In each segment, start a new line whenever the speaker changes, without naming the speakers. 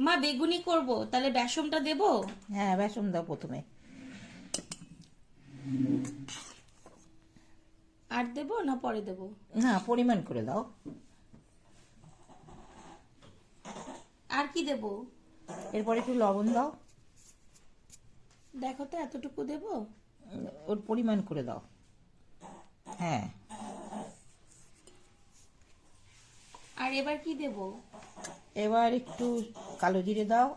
মা বেগুনি করব, তাহলে বেসনটা দেবো?
হ্যাঁ, বেসন দাও প্রথমে।
আর দেবো না পরে দেবো?
না, পরিমাণ করে দাও।
আর কি দেবো?
এরপর একটু লবণ দাও।
দেখো তো এতটুকু দেবো?
ওর পরিমাণ করে দাও। হ্যাঁ।
আর এবার কি দেবো?
এবার একটু কালো জিরে দাও।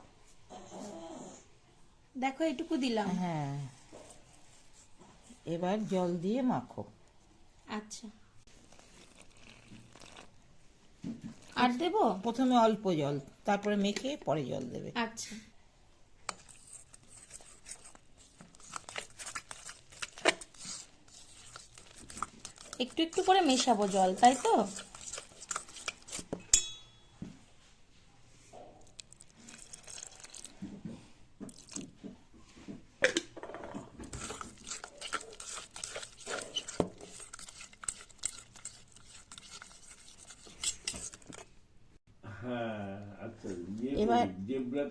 দেখো এটুকু দিলাম।
হ্যাঁ, এবার জল দিয়ে মাখো।
আচ্ছা, আর দেবো?
প্রথমে অল্প জল, তারপরে মেখে পরে জল দেবে।
আচ্ছা, একটু একটু করে মেশাবো জল, তাই তো?
এবার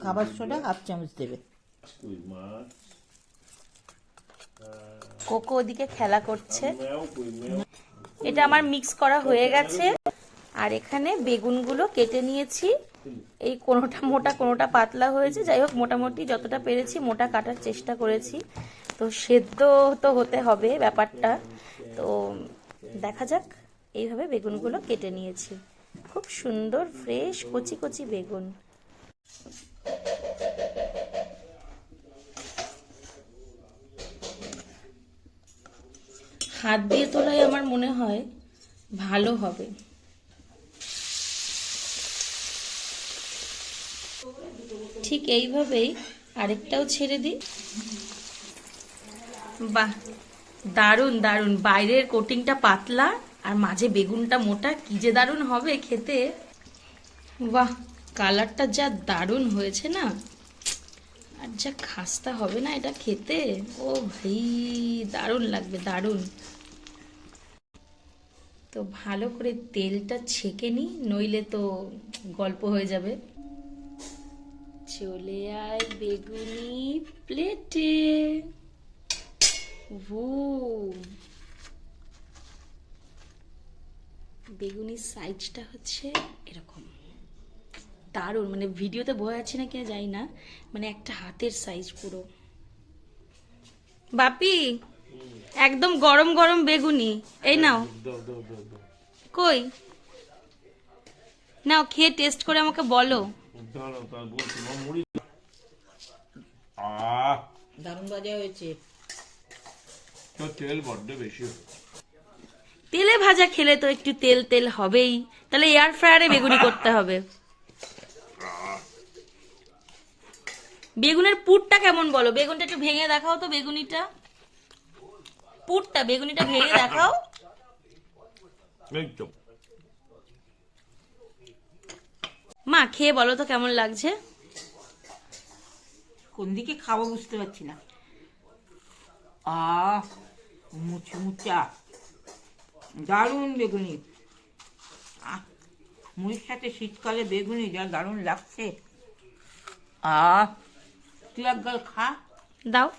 খাবার সোডা হাফ চামচ দেবে।
কোকো ওদিকে খেলা করছে। এটা আমার মিক্স করা হয়ে গেছে। আর এখানে বেগুনগুলো কেটে নিয়েছি। এই কোনোটা মোটা কোনোটা পাতলা হয়েছে, যাই হোক মোটামুটি যতটা পেরেছি মোটা কাটার চেষ্টা করেছি। তো সেদ্ধ তো হতে হবে ব্যাপারটা, তো দেখা যাক। এইভাবে বেগুনগুলো কেটে নিয়েছি, খুব সুন্দর ফ্রেশ কচি কচি বেগুন। হাত দিয়ে তোলাই আমার মনে হয় ভালো হবে। ঠিক এইভাবেই আরেকটাও ছেড়ে দিই। বাহ, দারুণ দারুণ! বাইরের কোটিংটা পাতলা আর মাঝে বেগুনটা মোটা, কি যে দারুণ হবে খেতে। বাহ, কালারটা যা দারুণ হয়েছে না, আর যা খাস্তা হবে না এটা খেতে। ও ভাই, দারুণ লাগবে, দারুণ। তো ভালো করে তেলটা ছেঁকে নিই, নইলে তো গল্প হয়ে যাবে। চলে আয় বেগুনি প্লেটে। বেগুনির সাইজটা হচ্ছে এরকম, দারুণ। মানে ভিডিওতে বোঝা যাচ্ছে না কিনা জানি না, মানে একটা হাতের সাইজ পুরো। বাপি, একদম গরম গরম বেগুনি, এই নাও। কই নাও, খেয়ে টেস্ট করে আমাকে বলো।
দারুণ ভাজা হয়েছে।
তেল বড্ড বেশি।
তেলে ভাজা খেলে তো একটু তেল তেল হবেই, তাহলে এয়ার ফ্রায়ারে বেগুনি করতে হবে। বেগুনের পুরটা কেমন বলো? বেগুনটা একটু ভেঙে দেখাও তো, বেগুনিটা পুরটা বেগুনিটা ভেঙে দেখাও। মা খেয়ে বলো তো কেমন লাগছে।
কোন দিকে খাবো বুঝতে পারছি না। মুচমুচা দারুণ বেগুনি। মুড়ির সাথে শীতকালে বেগুনি যা দারুণ লাগছে। তুই এক গাল খা।
দাও।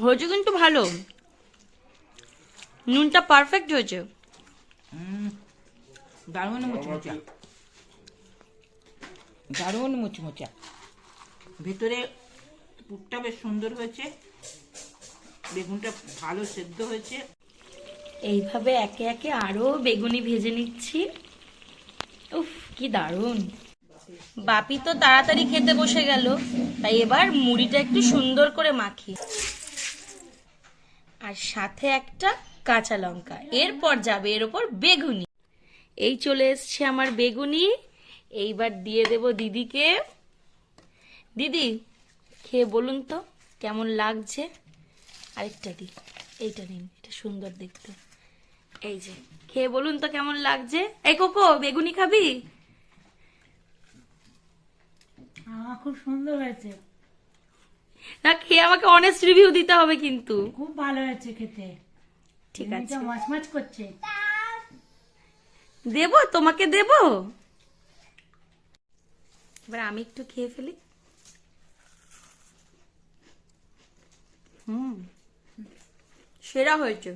হয়েছে কিন্তু ভালো, নুনটা পারফেক্ট হয়েছে।
দারুণ মুচমুচা, দারুণ মুচমুচা। ভেতরে পুরটা বেশ সুন্দর হয়েছে, বেগুনটা ভালো সেদ্ধ হয়েছে।
এইভাবে একে একে আরো বেগুনি ভেজে নিচ্ছি। উফ, কি দারুণ! বাপি তো তাড়াতাড়ি খেতে বসে গেল, তাই এবার মুড়িটা একটু সুন্দর করে মাখি, আর সাথে একটা কাঁচা লঙ্কা। এরপর যাবে এর ওপর বেগুনি। এই চলে এসছে আমার বেগুনি, এইবার দিয়ে দেব দিদিকে। দিদি, খেয়ে বলুন তো কেমন লাগছে। আরেকটা দিই, এইটা নিন, এটা সুন্দর দেখতে। এই যে, খেয়ে বলুন তো কেমন লাগছে। এই কোকো, বেগুনি খাবি?
খুব সুন্দর হয়েছে।
না, খেয়ে আমাকে অনেস্ট রিভিউ দিতে হবে কিন্তু।
খুব ভালো হয়েছে খেতে।
ঠিক আছে,
মাছ করছে।
দেবো তোমাকে, দেবো। এবার আমি একটু খেয়ে ফেলি। সেরা হয়েছে।